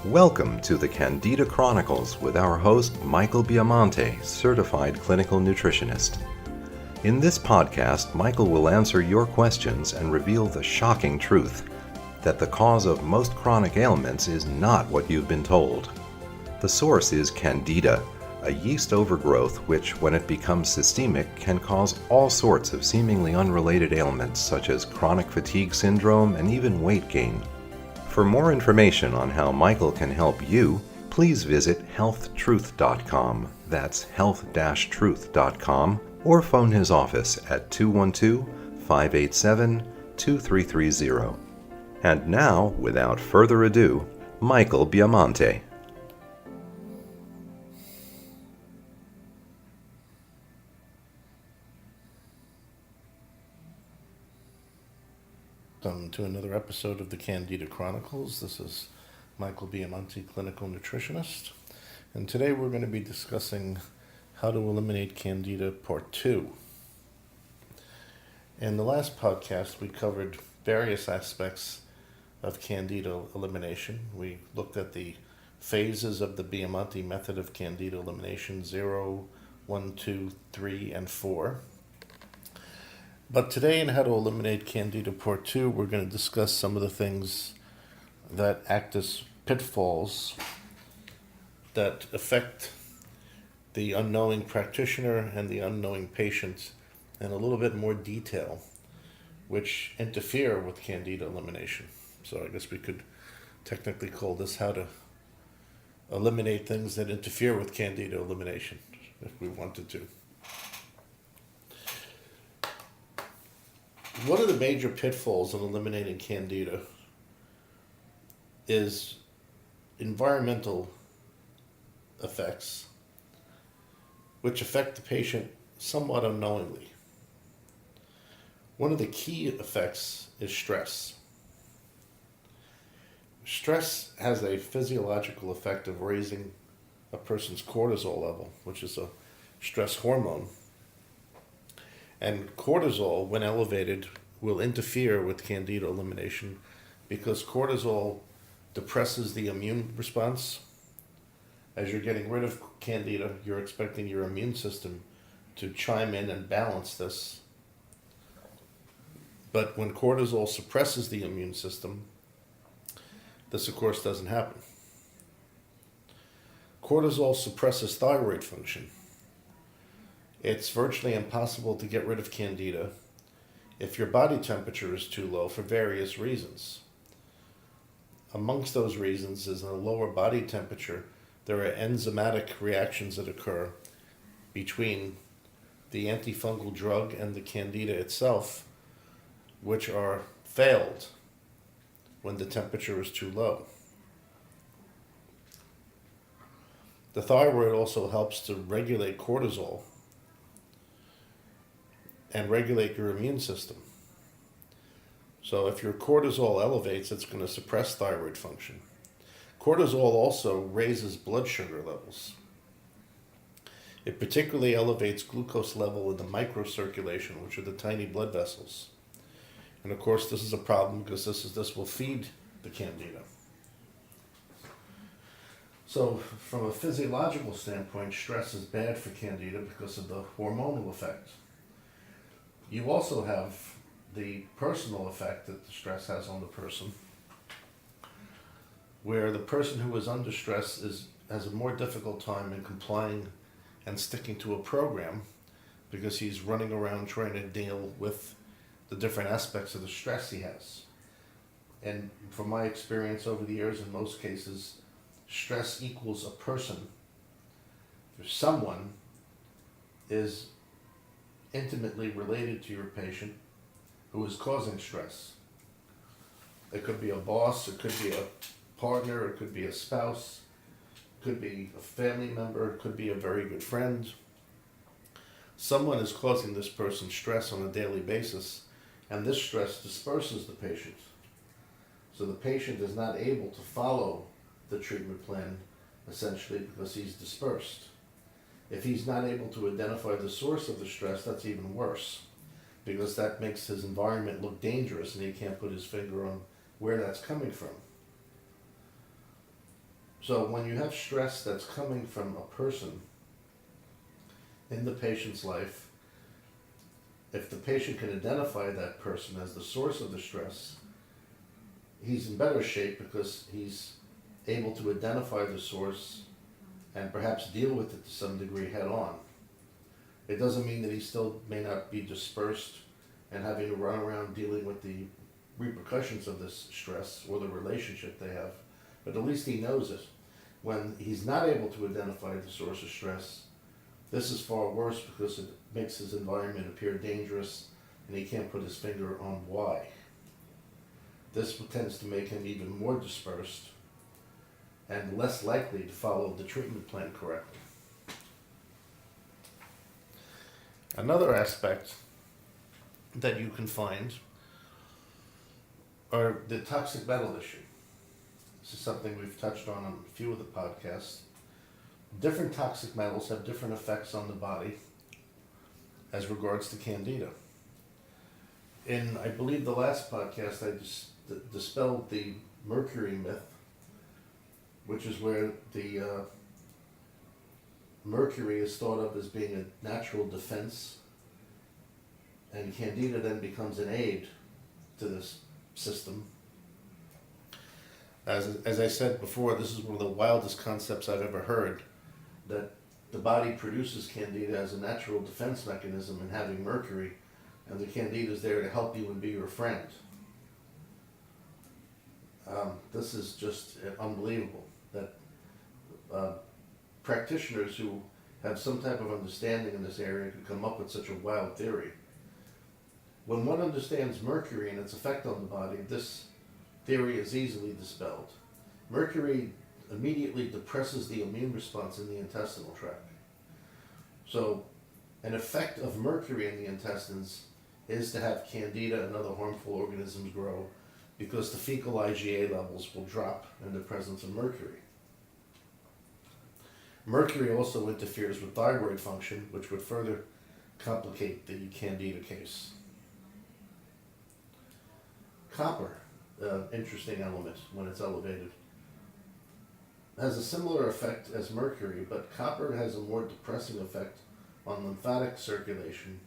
Welcome to the Candida Chronicles with our host, Michael Biamonte, certified clinical nutritionist. In this podcast, Michael will answer your questions and reveal the shocking truth that the cause of most chronic ailments is not what you've been told. The source is Candida, a yeast overgrowth which, when it becomes systemic, can cause all sorts of seemingly unrelated ailments such as chronic fatigue syndrome and even weight gain. For more information on how Michael can help you, please visit healthtruth.com. That's health-truth.com, or phone his office at 212-587-2330. And now, without further ado, Michael Biamonte. Welcome to another episode of the Candida Chronicles. This is Michael Biamonte, clinical nutritionist, and today we're going to be discussing how to eliminate Candida Part 2. In the last podcast, we covered various aspects of Candida elimination. We looked at the phases of the Biamonte method of Candida elimination, 0, 1, 2, 3, and 4. But today in How to Eliminate Candida Part 2, we're going to discuss some of the things that act as pitfalls that affect the unknowing practitioner and the unknowing patient in a little bit more detail, which interfere with Candida elimination. So I guess we could technically call this How to Eliminate Things that Interfere with Candida Elimination, if we wanted to. One of the major pitfalls in eliminating Candida is environmental effects, which affect the patient somewhat unknowingly. One of the key effects is stress. Stress has a physiological effect of raising a person's cortisol level, which is a stress hormone. And cortisol, when elevated, will interfere with Candida elimination because cortisol depresses the immune response. As you're getting rid of Candida, you're expecting your immune system to chime in and balance this. But when cortisol suppresses the immune system, this of course doesn't happen. Cortisol suppresses thyroid function. It's virtually impossible to get rid of Candida if your body temperature is too low for various reasons. Amongst those reasons is in a lower body temperature, there are enzymatic reactions that occur between the antifungal drug and the Candida itself, which are failed when the temperature is too low. The thyroid also helps to regulate cortisol and regulate your immune system. So if your cortisol elevates, it's going to suppress thyroid function. Cortisol also raises blood sugar levels. It particularly elevates glucose level in the microcirculation, which are the tiny blood vessels. And of course, this is a problem because this will feed the Candida. So from a physiological standpoint, stress is bad for Candida because of the hormonal effect. You also have the personal effect that the stress has on the person, where the person who is under stress has a more difficult time in complying and sticking to a program because he's running around trying to deal with the different aspects of the stress he has. And from my experience over the years, in most cases, stress equals a person. If someone is intimately related to your patient who is causing stress. It could be a boss, it could be a partner, it could be a spouse, it could be a family member, it could be a very good friend. Someone is causing this person stress on a daily basis, and this stress disperses the patient. So the patient is not able to follow the treatment plan, essentially, because he's dispersed. If he's not able to identify the source of the stress, that's even worse, because that makes his environment look dangerous and he can't put his finger on where that's coming from. So when you have stress that's coming from a person in the patient's life, if the patient can identify that person as the source of the stress, he's in better shape because he's able to identify the source and perhaps deal with it to some degree head on. It doesn't mean that he still may not be dispersed and having to run around dealing with the repercussions of this stress or the relationship they have, but at least he knows it. When he's not able to identify the source of stress, this is far worse because it makes his environment appear dangerous and he can't put his finger on why. This tends to make him even more dispersed and less likely to follow the treatment plan correctly. Another aspect that you can find are the toxic metal issue. This is something we've touched on a few of the podcasts. Different toxic metals have different effects on the body as regards to Candida. In, I believe, the last podcast, I dispelled the Mercury Myth, which is where the mercury is thought of as being a natural defense, and Candida then becomes an aid to this system. As I said before, this is one of the wildest concepts I've ever heard, that the body produces Candida as a natural defense mechanism in having mercury, and the Candida is there to help you and be your friend. This is just unbelievable that practitioners who have some type of understanding in this area could come up with such a wild theory. When one understands mercury and its effect on the body, this theory is easily dispelled. Mercury immediately depresses the immune response in the intestinal tract. So, an effect of mercury in the intestines is to have Candida and other harmful organisms grow, because the fecal IgA levels will drop in the presence of mercury. Mercury also interferes with thyroid function, which would further complicate the Candida case. Copper, interesting element when it's elevated, has a similar effect as mercury, but copper has a more depressing effect on lymphatic circulation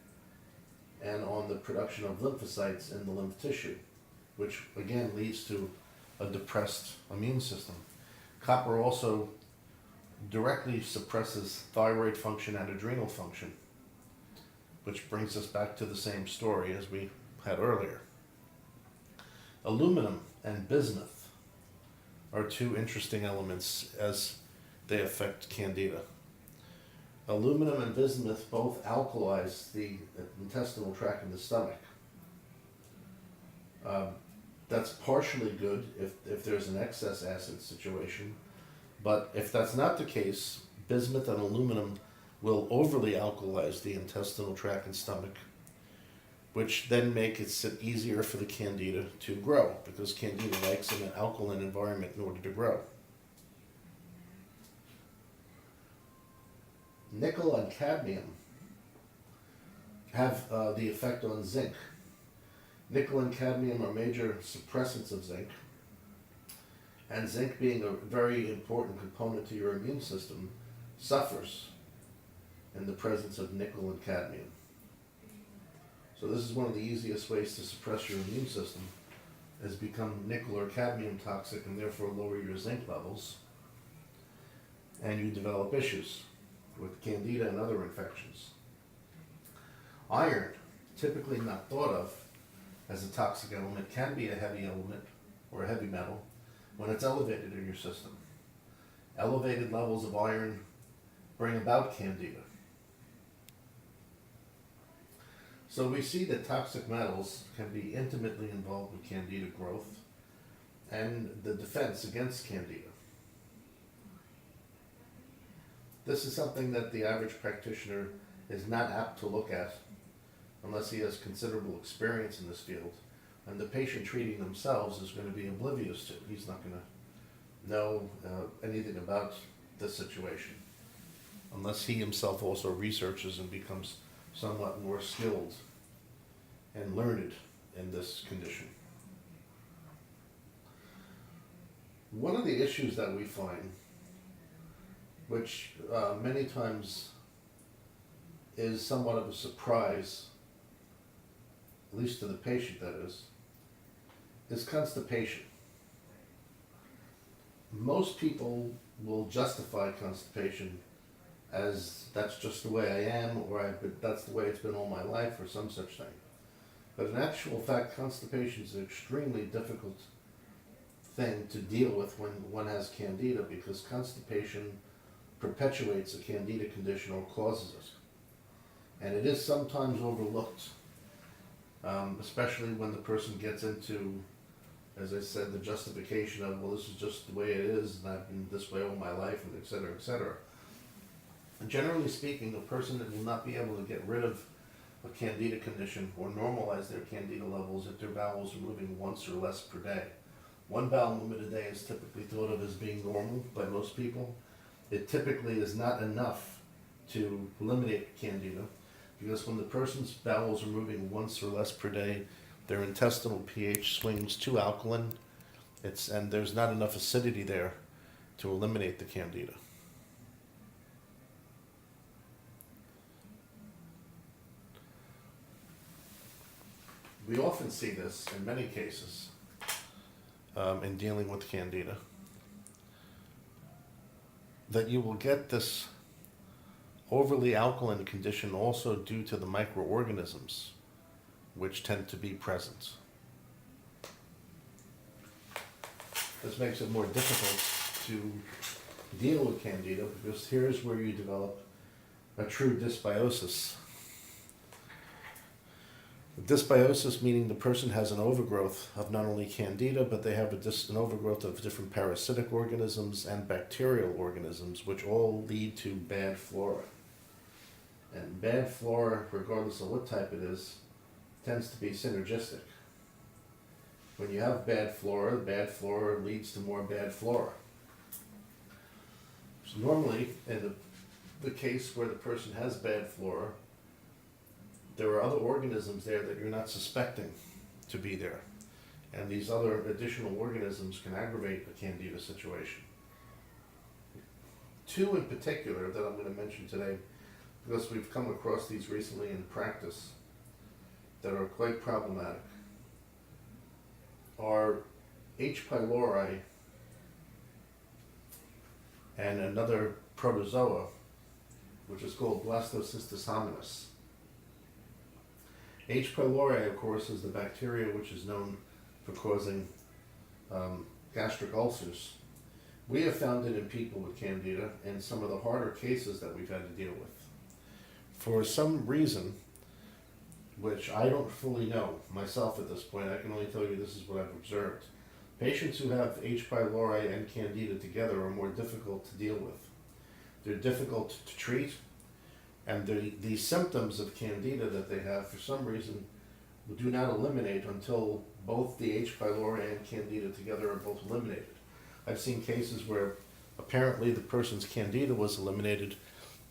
and on the production of lymphocytes in the lymph tissue, which again leads to a depressed immune system. Copper also directly suppresses thyroid function and adrenal function, which brings us back to the same story as we had earlier. Aluminum and bismuth are two interesting elements as they affect Candida. Aluminum and bismuth both alkalize the intestinal tract and the stomach. That's partially good if there's an excess acid situation, but if that's not the case, bismuth and aluminum will overly alkalize the intestinal tract and stomach, which then makes it easier for the Candida to grow, because Candida likes an alkaline environment in order to grow. Nickel and cadmium have the effect on zinc. Nickel and cadmium are major suppressants of zinc, and zinc, being a very important component to your immune system, suffers in the presence of nickel and cadmium. So this is one of the easiest ways to suppress your immune system, is become nickel or cadmium toxic and therefore lower your zinc levels, and you develop issues with Candida and other infections. Iron, typically not thought of as a toxic element, can be a heavy element or a heavy metal when it's elevated in your system. Elevated levels of iron bring about Candida. So we see that toxic metals can be intimately involved with Candida growth and the defense against Candida. This is something that the average practitioner is not apt to look at unless he has considerable experience in this field, and the patient treating themselves is going to be oblivious to. He's not going to know anything about this situation unless he himself also researches and becomes somewhat more skilled and learned in this condition. One of the issues that we find which many times is somewhat of a surprise, at least to the patient that is constipation. Most people will justify constipation as that's just the way I am, or that's the way it's been all my life, or some such thing. But in actual fact, constipation is an extremely difficult thing to deal with when one has candida, because constipation perpetuates a candida condition or causes it. And it is sometimes overlooked, especially when the person gets into, as I said, the justification of, well, this is just the way it is, and I've been this way all my life, and et cetera, et cetera. And generally speaking, a person that will not be able to get rid of a candida condition or normalize their candida levels if their bowels are moving once or less per day. One bowel movement a day is typically thought of as being normal by most people. It typically is not enough to eliminate candida, because when the person's bowels are moving once or less per day, their intestinal pH swings too alkaline, and there's not enough acidity there to eliminate the candida. We often see this in many cases in dealing with candida, that you will get this overly alkaline condition also due to the microorganisms which tend to be present. This makes it more difficult to deal with candida, because here's where you develop a true dysbiosis. Dysbiosis meaning the person has an overgrowth of not only candida, but they have an overgrowth of different parasitic organisms and bacterial organisms, which all lead to bad flora. And bad flora, regardless of what type it is, tends to be synergistic. When you have bad flora leads to more bad flora. So normally, in the case where the person has bad flora, there are other organisms there that you're not suspecting to be there. And these other additional organisms can aggravate a candida situation. Two in particular that I'm going to mention today, because we've come across these recently in practice that are quite problematic, are H. pylori and another protozoa, which is called Blastocystis hominis. H. pylori, of course, is the bacteria which is known for causing gastric ulcers. We have found it in people with candida in some of the harder cases that we've had to deal with. For some reason, which I don't fully know myself at this point, I can only tell you this is what I've observed. Patients who have H. pylori and candida together are more difficult to deal with. They're difficult to treat, and the symptoms of candida that they have, for some reason, do not eliminate until both the H. pylori and candida together are both eliminated. I've seen cases where apparently the person's candida was eliminated,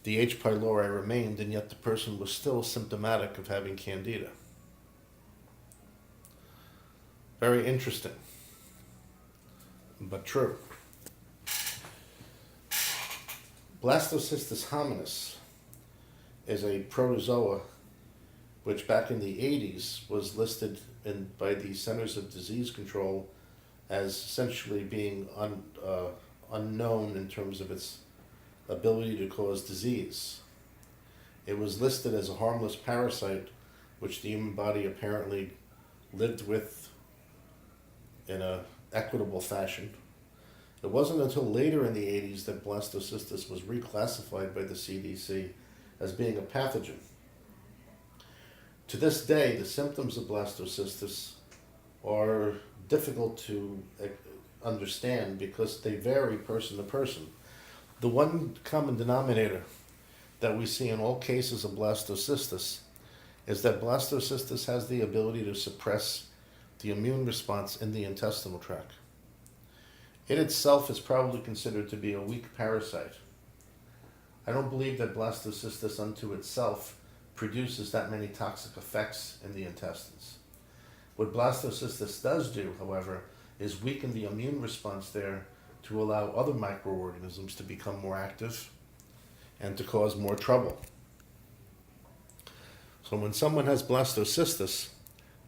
the H. pylori remained, and yet the person was still symptomatic of having candida. Very interesting, but true. Blastocystis hominis is a protozoa which back in the 80s was listed by the Centers of Disease Control as essentially being unknown in terms of its ability to cause disease. It was listed as a harmless parasite which the human body apparently lived with in an equitable fashion. It wasn't until later in the 80s that blastocystis was reclassified by the CDC as being a pathogen. To this day, the symptoms of blastocystis are difficult to understand because they vary person to person. The one common denominator that we see in all cases of blastocystis is that blastocystis has the ability to suppress the immune response in the intestinal tract. It itself is probably considered to be a weak parasite. I don't believe that blastocystis unto itself produces that many toxic effects in the intestines. What blastocystis does do, however, is weaken the immune response there to allow other microorganisms to become more active and to cause more trouble. So when someone has blastocystis,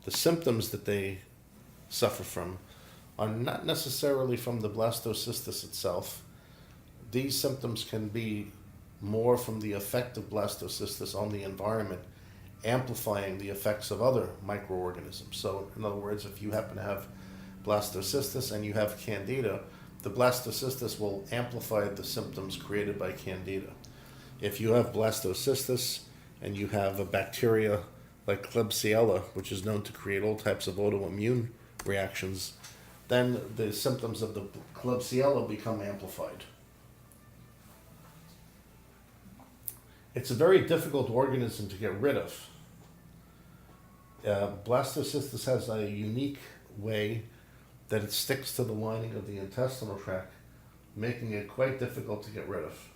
the symptoms that they suffer from are not necessarily from the blastocystis itself. These symptoms can be more from the effect of blastocystis on the environment, amplifying the effects of other microorganisms. So in other words, if you happen to have blastocystis and you have candida, the blastocystis will amplify the symptoms created by candida. If you have blastocystis and you have a bacteria like Klebsiella, which is known to create all types of autoimmune reactions, then the symptoms of the Klebsiella become amplified. It's a very difficult organism to get rid of. Blastocystis has a unique way that it sticks to the lining of the intestinal tract, making it quite difficult to get rid of.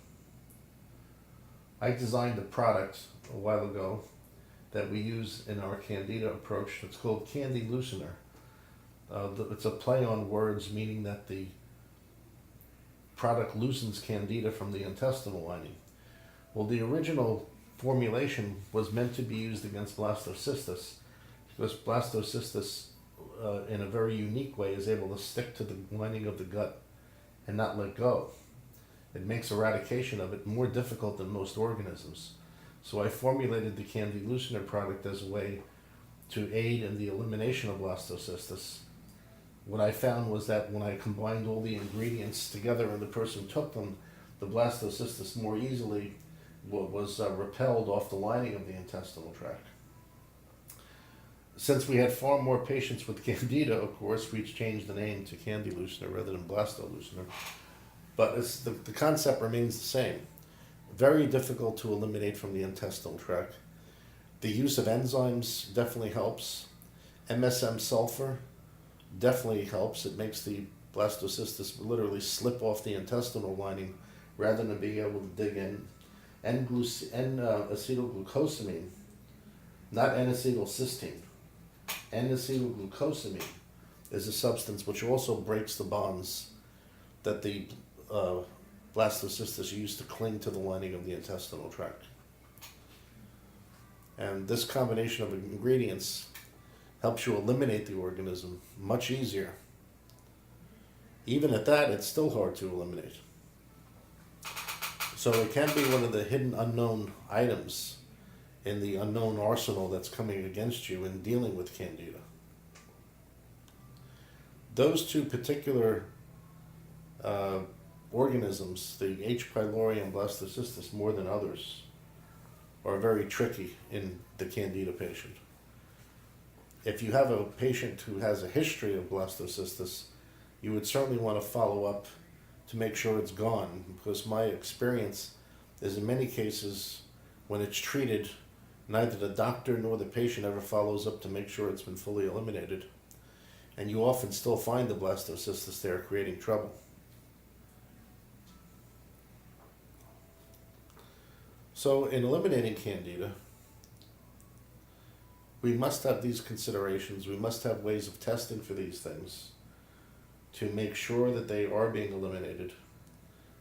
I designed a product a while ago that we use in our candida approach. It's called Candy Loosener. It's a play on words, meaning that the product loosens candida from the intestinal lining. Well, the original formulation was meant to be used against blastocystis, because blastocystis, in a very unique way, is able to stick to the lining of the gut and not let go. It makes eradication of it more difficult than most organisms. So I formulated the Candy Loosener product as a way to aid in the elimination of blastocystis. What I found was that when I combined all the ingredients together and the person took them, the blastocystis more easily was repelled off the lining of the intestinal tract. Since we had far more patients with candida, of course, we changed the name to Candy Loosener rather than Blastoloosener. But the concept remains the same. Very difficult to eliminate from the intestinal tract. The use of enzymes definitely helps. MSM sulfur definitely helps. It makes the blastocystis literally slip off the intestinal lining rather than being able to dig in. N-acetylglucosamine, not N-acetylcysteine. N-acetylglucosamine is a substance which also breaks the bonds that the blastocystis use to cling to the lining of the intestinal tract. And this combination of ingredients helps you eliminate the organism much easier. Even at that, it's still hard to eliminate. So it can be one of the hidden unknown items in the unknown arsenal that's coming against you in dealing with candida. Those two particular organisms, the H. pylori and blastocystis more than others, are very tricky in the candida patient. If you have a patient who has a history of blastocystis, you would certainly want to follow up to make sure it's gone, because my experience is in many cases when it's treated, neither the doctor nor the patient ever follows up to make sure it's been fully eliminated. And you often still find the blastocystis there creating trouble. So in eliminating candida, we must have these considerations. We must have ways of testing for these things to make sure that they are being eliminated,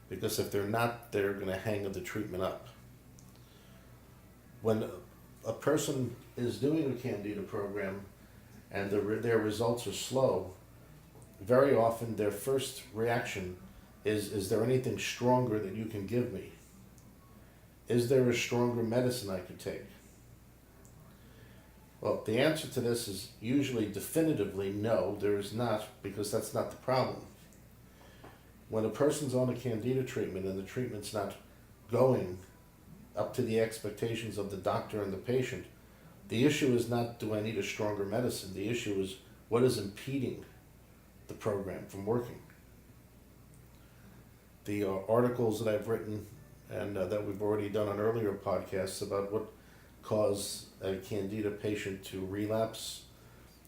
because if they're not, they're going to hang the treatment up. When a person is doing a candida program and their results are slow, very often their first reaction is there anything stronger that you can give me? Is there a stronger medicine I could take? Well, the answer to this is usually definitively no, there is not, because that's not the problem. When a person's on a candida treatment and the treatment's not going up to the expectations of the doctor and the patient, the issue is not, do I need a stronger medicine? The issue is, what is impeding the program from working? The articles that I've written and that we've already done on earlier podcasts about what cause a candida patient to relapse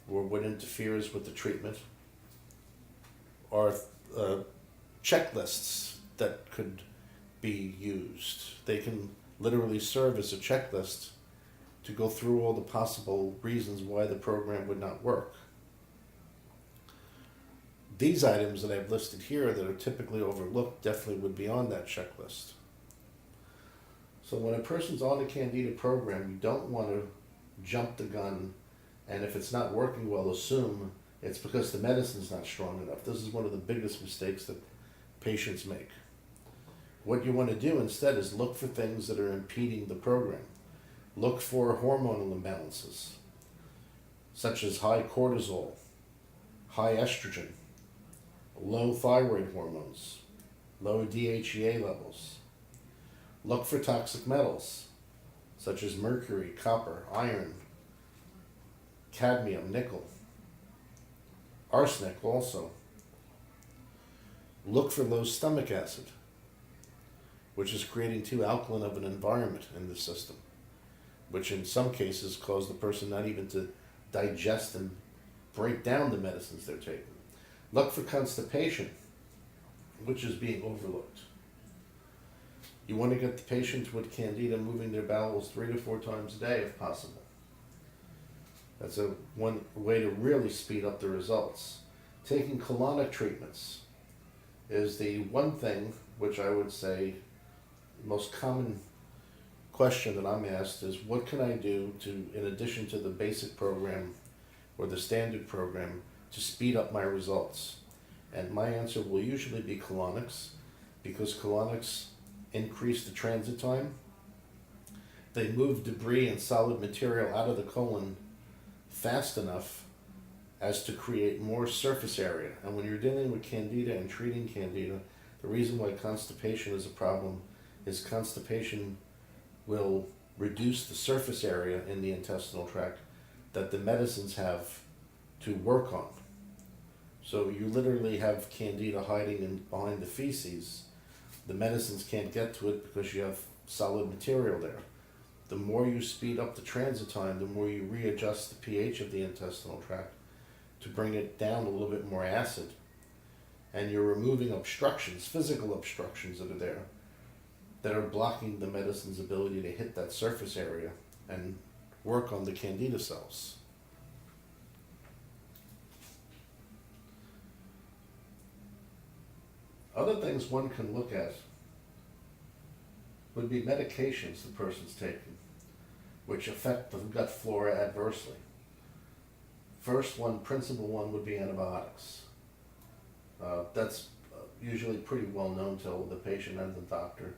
or what interferes with the treatment are checklists that could be used. They can literally serve as a checklist to go through all the possible reasons why the program would not work. These items that I've listed here that are typically overlooked definitely would be on that checklist. So when a person's on the Candida program, you don't want to jump the gun, and if it's not working well, assume it's because the medicine's not strong enough. This is one of the biggest mistakes that patients make. What you want to do instead is look for things that are impeding the program. Look for hormonal imbalances, such as high cortisol, high estrogen, low thyroid hormones, low DHEA levels. Look for toxic metals, such as mercury, copper, iron, cadmium, nickel, arsenic also. Look for low stomach acid, which is creating too alkaline of an environment in the system, which in some cases cause the person not even to digest and break down the medicines they're taking. Look for constipation, which is being overlooked. You want to get the patient with Candida moving their bowels 3 to 4 times a day if possible. That's one way to really speed up the results. Taking colonic treatments is the one thing which I would say the most common question that I'm asked is, what can I do to, in addition to the basic program or the standard program, to speed up my results? And my answer will usually be colonics, because colonics increase the transit time. They move debris and solid material out of the colon fast enough as to create more surface area. And when you're dealing with Candida and treating Candida, the reason why constipation is a problem is constipation will reduce the surface area in the intestinal tract that the medicines have to work on. So you literally have Candida hiding behind the feces. The medicines can't get to it because you have solid material there. The more you speed up the transit time, the more you readjust the pH of the intestinal tract to bring it down a little bit more acid. And you're removing obstructions, physical obstructions that are there, that are blocking the medicine's ability to hit that surface area and work on the Candida cells. Other things one can look at would be medications the person's taking, which affect the gut flora adversely. First one, principal one, would be antibiotics. That's usually pretty well known to the patient and the doctor,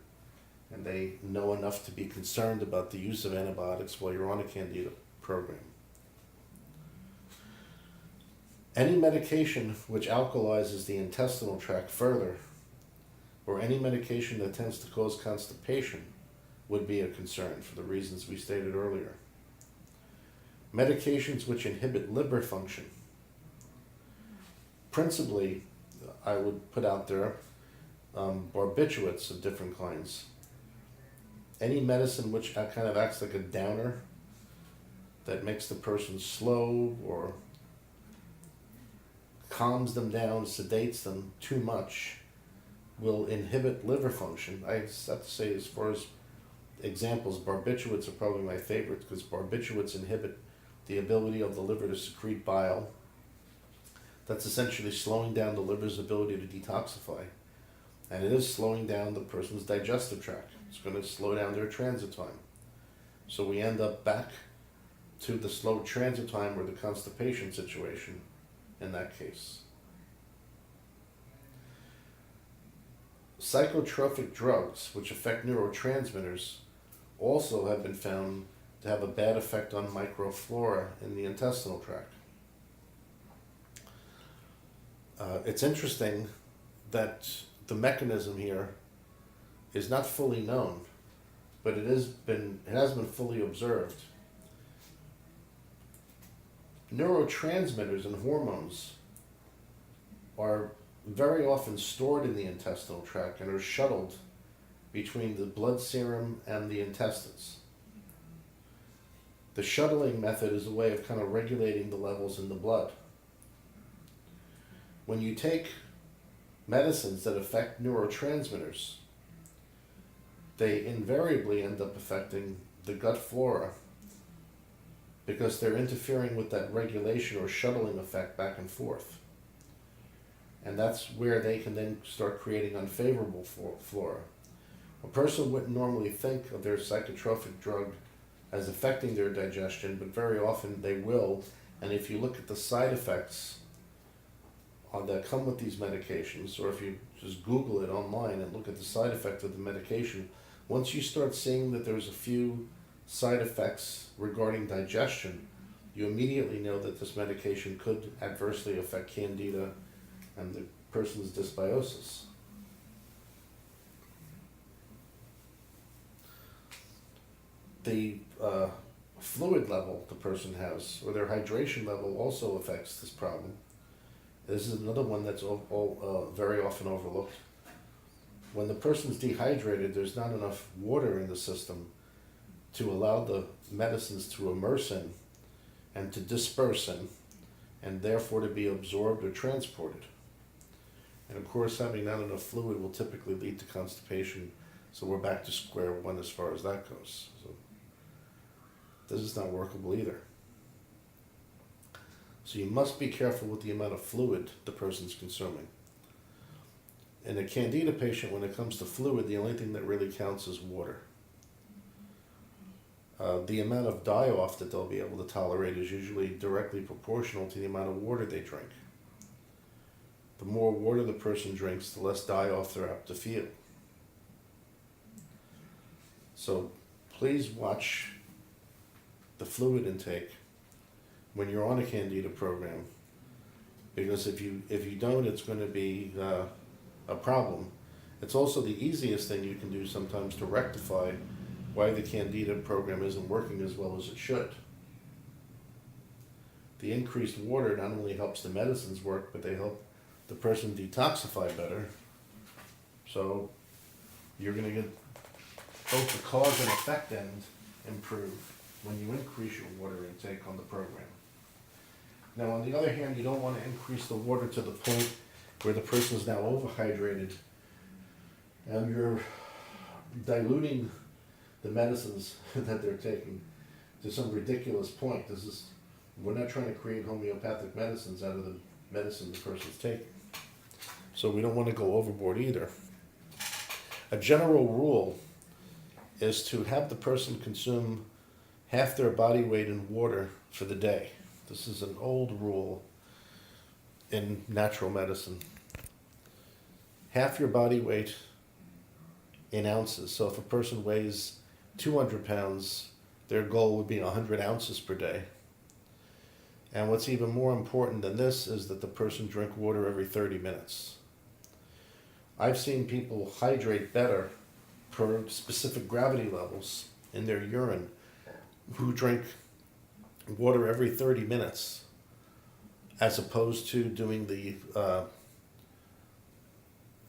and they know enough to be concerned about the use of antibiotics while you're on a Candida program. Any medication which alkalizes the intestinal tract further, or any medication that tends to cause constipation, would be a concern for the reasons we stated earlier. Medications which inhibit liver function. Principally, I would put out there barbiturates of different kinds. Any medicine which kind of acts like a downer, that makes the person slow or calms them down, sedates them too much, will inhibit liver function. I have to say, as far as examples, barbiturates are probably my favorite, because barbiturates inhibit the ability of the liver to secrete bile. That's essentially slowing down the liver's ability to detoxify. And it is slowing down the person's digestive tract. It's going to slow down their transit time. So we end up back to the slow transit time or the constipation situation in that case. Psychotropic drugs, which affect neurotransmitters, also have been found to have a bad effect on microflora in the intestinal tract. It's interesting that the mechanism here is not fully known, but it has been fully observed. Neurotransmitters and hormones are very often stored in the intestinal tract and are shuttled between the blood serum and the intestines. The shuttling method is a way of kind of regulating the levels in the blood. When you take medicines that affect neurotransmitters, they invariably end up affecting the gut flora, because they're interfering with that regulation or shuttling effect back and forth. And that's where they can then start creating unfavorable flora. A person wouldn't normally think of their psychotropic drug as affecting their digestion, but very often they will. And if you look at the side effects that come with these medications, or if you just Google it online and look at the side effect of the medication, once you start seeing that there's a few side effects regarding digestion, you immediately know that this medication could adversely affect Candida and the person's dysbiosis. The fluid level the person has, or their hydration level, also affects this problem. This is another one that's very often overlooked. When the person's dehydrated, there's not enough water in the system to allow the medicines to immerse in and to disperse in, and therefore to be absorbed or transported. And of course, having not enough fluid will typically lead to constipation, so we're back to square one as far as that goes. So this is not workable either. So you must be careful with the amount of fluid the person's consuming. In a Candida patient, when it comes to fluid, the only thing that really counts is water. The amount of die-off that they'll be able to tolerate is usually directly proportional to the amount of water they drink. The more water the person drinks, the less die-off they're apt to feel. So please watch the fluid intake when you're on a Candida program, because if you don't, it's going to be a problem. It's also the easiest thing you can do sometimes to rectify why the Candida program isn't working as well as it should. The increased water not only helps the medicines work, but they help the person detoxify better. So you're going to get both the cause and effect end improve when you increase your water intake on the program. Now, on the other hand, you don't want to increase the water to the point where the person is now overhydrated and you're diluting the medicines that they're taking to some ridiculous point. We're not trying to create homeopathic medicines out of the medicine the person's taking. So we don't want to go overboard either. A general rule is to have the person consume half their body weight in water for the day. This is an old rule in natural medicine. Half your body weight in ounces. So if a person weighs 200 pounds, their goal would be 100 ounces per day. And what's even more important than this is that the person drink water every 30 minutes. I've seen people hydrate better per specific gravity levels in their urine who drink water every 30 minutes as opposed to doing the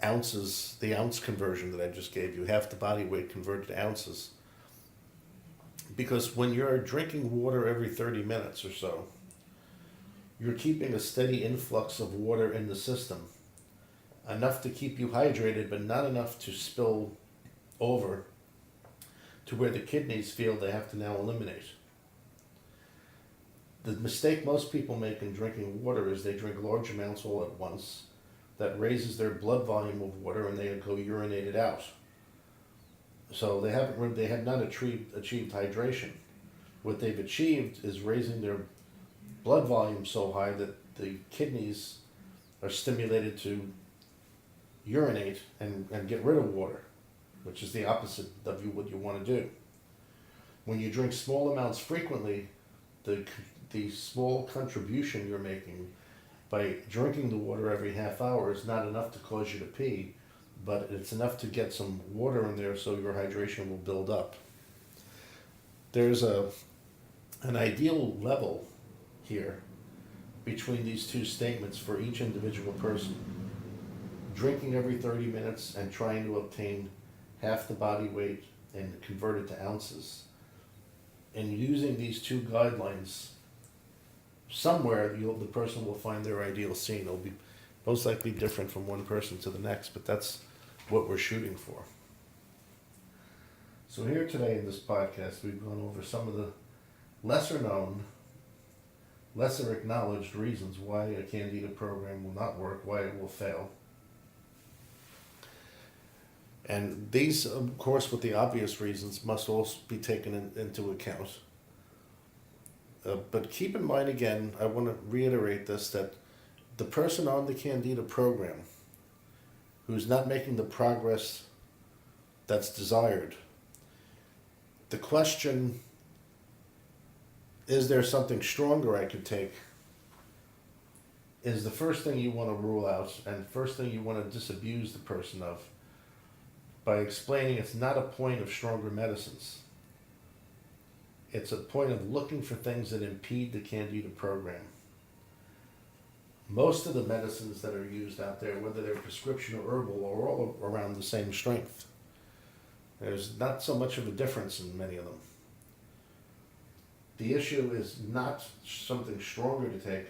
ounces, the ounce conversion that I just gave you, half the body weight converted to ounces. Because when you're drinking water every 30 minutes or so, you're keeping a steady influx of water in the system, enough to keep you hydrated, but not enough to spill over to where the kidneys feel they have to now eliminate. The mistake most people make in drinking water is they drink large amounts all at once. That raises their blood volume of water and they go urinate it out. So they have not achieved hydration. What they've achieved is raising their blood volume so high that the kidneys are stimulated to urinate and get rid of water, which is the opposite of what you want to do. When you drink small amounts frequently, the small contribution you're making by drinking the water every half hour is not enough to cause you to pee, but it's enough to get some water in there so your hydration will build up. There's an ideal level here between these two statements for each individual person. Drinking every 30 minutes and trying to obtain half the body weight and convert it to ounces. And using these two guidelines, somewhere the person will find their ideal scene. It'll be most likely different from one person to the next, but that's what we're shooting for. So here today in this podcast, we've gone over some of the lesser known, lesser acknowledged reasons why a Candida program will not work, why it will fail. And these, of course, with the obvious reasons, must also be taken into account. But keep in mind again, I want to reiterate this, that the person on the Candida program who's not making the progress that's desired, the question, is there something stronger I could take, is the first thing you want to rule out, and first thing you want to disabuse the person of, by explaining it's not a point of stronger medicines. It's a point of looking for things that impede the Candida program. Most of the medicines that are used out there, whether they're prescription or herbal, are all around the same strength. There's not so much of a difference in many of them. The issue is not something stronger to take,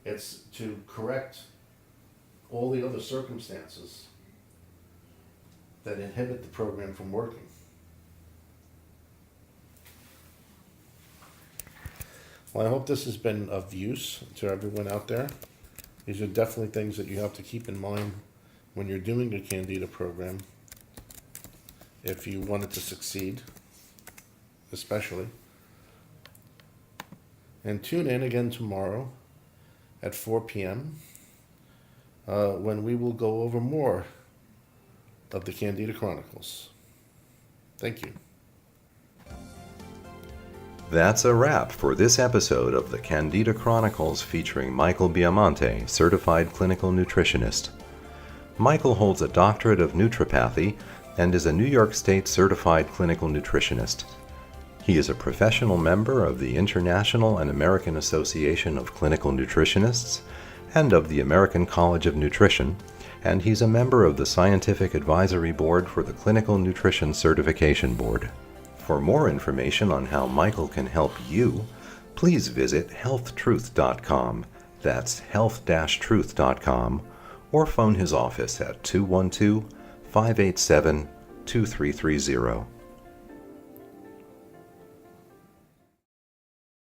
it's to correct all the other circumstances that inhibit the program from working. Well, I hope this has been of use to everyone out there. These are definitely things that you have to keep in mind when you're doing a Candida program, if you want it to succeed, especially. And tune in again tomorrow at 4 p.m. When we will go over more of the Candida Chronicles. Thank you. That's a wrap for this episode of the Candida Chronicles featuring Michael Biamonte, certified clinical nutritionist. Michael holds a doctorate of naturopathy and is a New York State certified clinical nutritionist. He is a professional member of the International and American Association of Clinical Nutritionists and of the American College of Nutrition, and he's a member of the Scientific Advisory Board for the Clinical Nutrition Certification Board. For more information on how Michael can help you, please visit healthtruth.com. That's health-truth.com, or phone his office at 212-587-2330.